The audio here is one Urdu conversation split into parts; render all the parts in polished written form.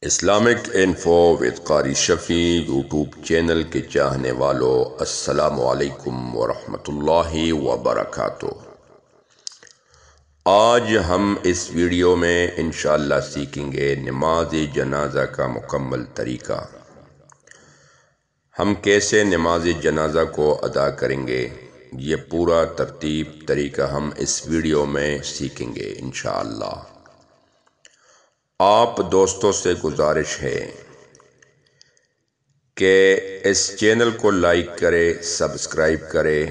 اسلامک انفو وذ قاری شفیع یوٹیوب چینل کے چاہنے والوں، السلام علیکم ورحمۃ اللہ وبرکاتہ۔ آج ہم اس ویڈیو میں انشاءاللہ سیکھیں گے نماز جنازہ کا مکمل طریقہ۔ ہم کیسے نماز جنازہ کو ادا کریں گے، یہ پورا ترتیب طریقہ ہم اس ویڈیو میں سیکھیں گے انشاءاللہ۔ آپ دوستوں سے گزارش ہے کہ اس چینل کو لائک کرے، سبسکرائب کرے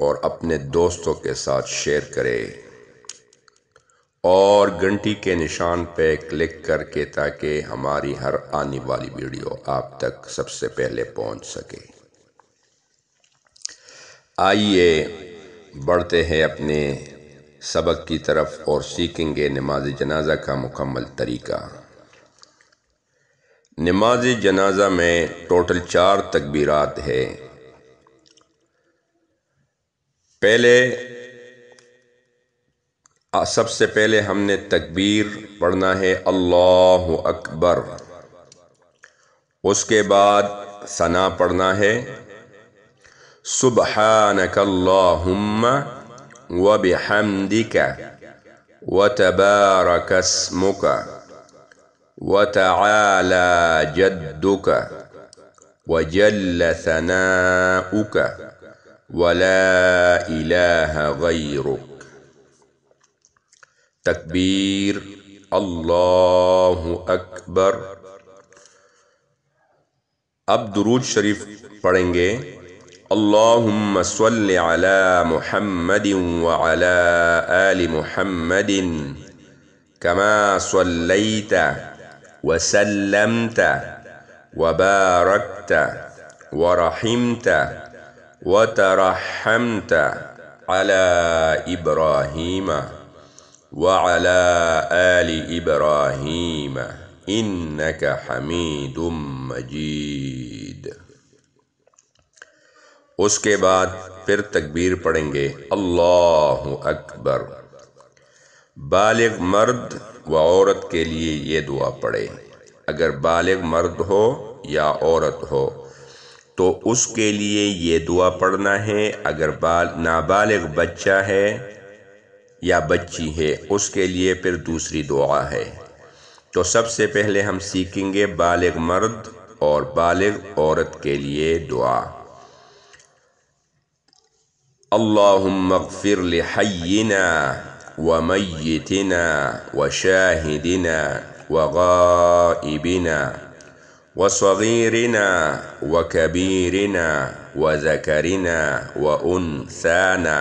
اور اپنے دوستوں کے ساتھ شیئر کرے اور گھنٹی کے نشان پہ کلک کر کے تاکہ ہماری ہر آنے والی ویڈیو آپ تک سب سے پہلے پہنچ سکے۔ آئیے بڑھتے ہیں اپنے سبق کی طرف اور سیکھیں گے نماز جنازہ کا مکمل طریقہ۔ نماز جنازہ میں ٹوٹل 4 تکبیرات ہے۔ سب سے پہلے ہم نے تکبیر پڑھنا ہے اللہ اکبر، اس کے بعد ثنا پڑھنا ہے سبحانک اللہم وبحمدک وتبارک اسمک وتعالی جدک وجل ثناؤک ولا الہ غیرک۔ تکبیر اللہ اکبر۔ اب درود شریف پڑھیں گے اللہم صل علی محمد وعلی آل محمد کما صلیت وسلمت وبارکت ورحمت وترحمت علی ابراہیم وعلى آل ابراہیم انک حمید مجید۔ اس کے بعد پھر تکبیر پڑھیں گے اللہ اکبر۔ بالغ مرد و عورت کے لیے یہ دعا پڑھے۔ اگر بالغ مرد ہو یا عورت ہو تو اس کے لیے یہ دعا پڑھنا ہے۔ اگر نابالغ بچہ ہے یا بچی ہے اس کے لیے پھر دوسری دعا ہے۔ تو سب سے پہلے ہم سیکھیں گے بالغ مرد اور بالغ عورت کے لیے دعا۔ اللہم اغفر لحینا ومیتنا وشاہدنا وغائبنا وصغیرنا وکبیرنا وذکرنا وانثانا۔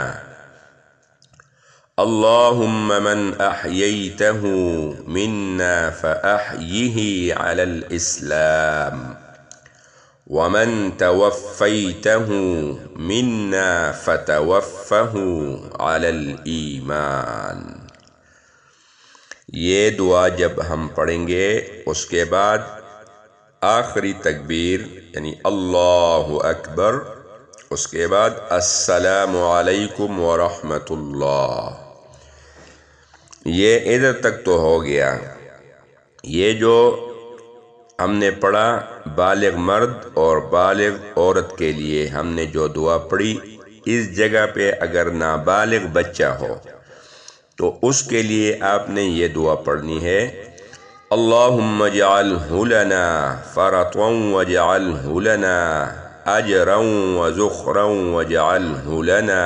اللہم من احییتہ منا فاحیہ علی الاسلام ومن توفیتہ منا فتوفہ علی الایمان۔ یہ دعا جب ہم پڑھیں گے اس کے بعد آخری تکبیر یعنی اللہ اکبر، اس کے بعد السلام علیکم ورحمۃ اللہ۔ یہ ادھر تک تو ہو گیا۔ یہ جو ہم نے پڑھا بالغ مرد اور بالغ عورت کے لیے ہم نے جو دعا پڑھی، اس جگہ پہ اگر نابالغ بچہ ہو تو اس کے لیے آپ نے یہ دعا پڑھنی ہے اللہم اجعلہ لنا فرطا واجعلہ لنا اجرا وذخرا واجعلہ لنا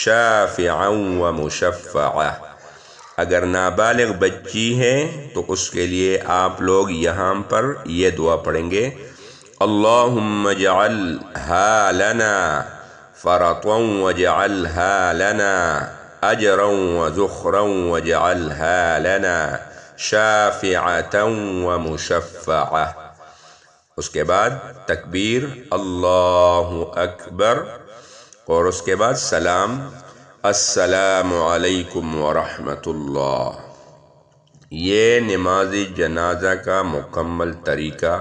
شافعا ومشفعا۔ اگر نابالغ بچی ہے تو اس کے لیے آپ لوگ یہاں پر یہ دعا پڑھیں گے اللہم اجعلہا لنا فرطا واجعلہا لنا اجرا وذخرا واجعلہا لنا شافعا ومشفعا۔ اس کے بعد تکبیر اللہ اکبر اور اس کے بعد سلام السلام علیکم ورحمۃ اللہ۔ یہ نماز جنازہ کا مکمل طریقہ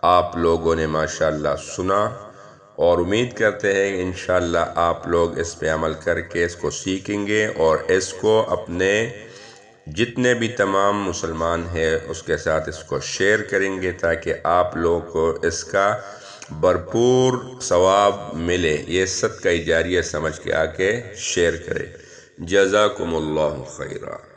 آپ لوگوں نے ماشاءاللہ سنا اور امید کرتے ہیں انشاءاللہ آپ لوگ اس پہ عمل کر کے اس کو سیکھیں گے اور اس کو اپنے جتنے بھی تمام مسلمان ہیں اس کے ساتھ اس کو شیئر کریں گے تاکہ آپ لوگوں کو اس کا بھرپور ثواب ملے۔ یہ صدقہ جاریہ سمجھ کے آ کے شیئر کرے۔ جزاکم اللہ خیرہ۔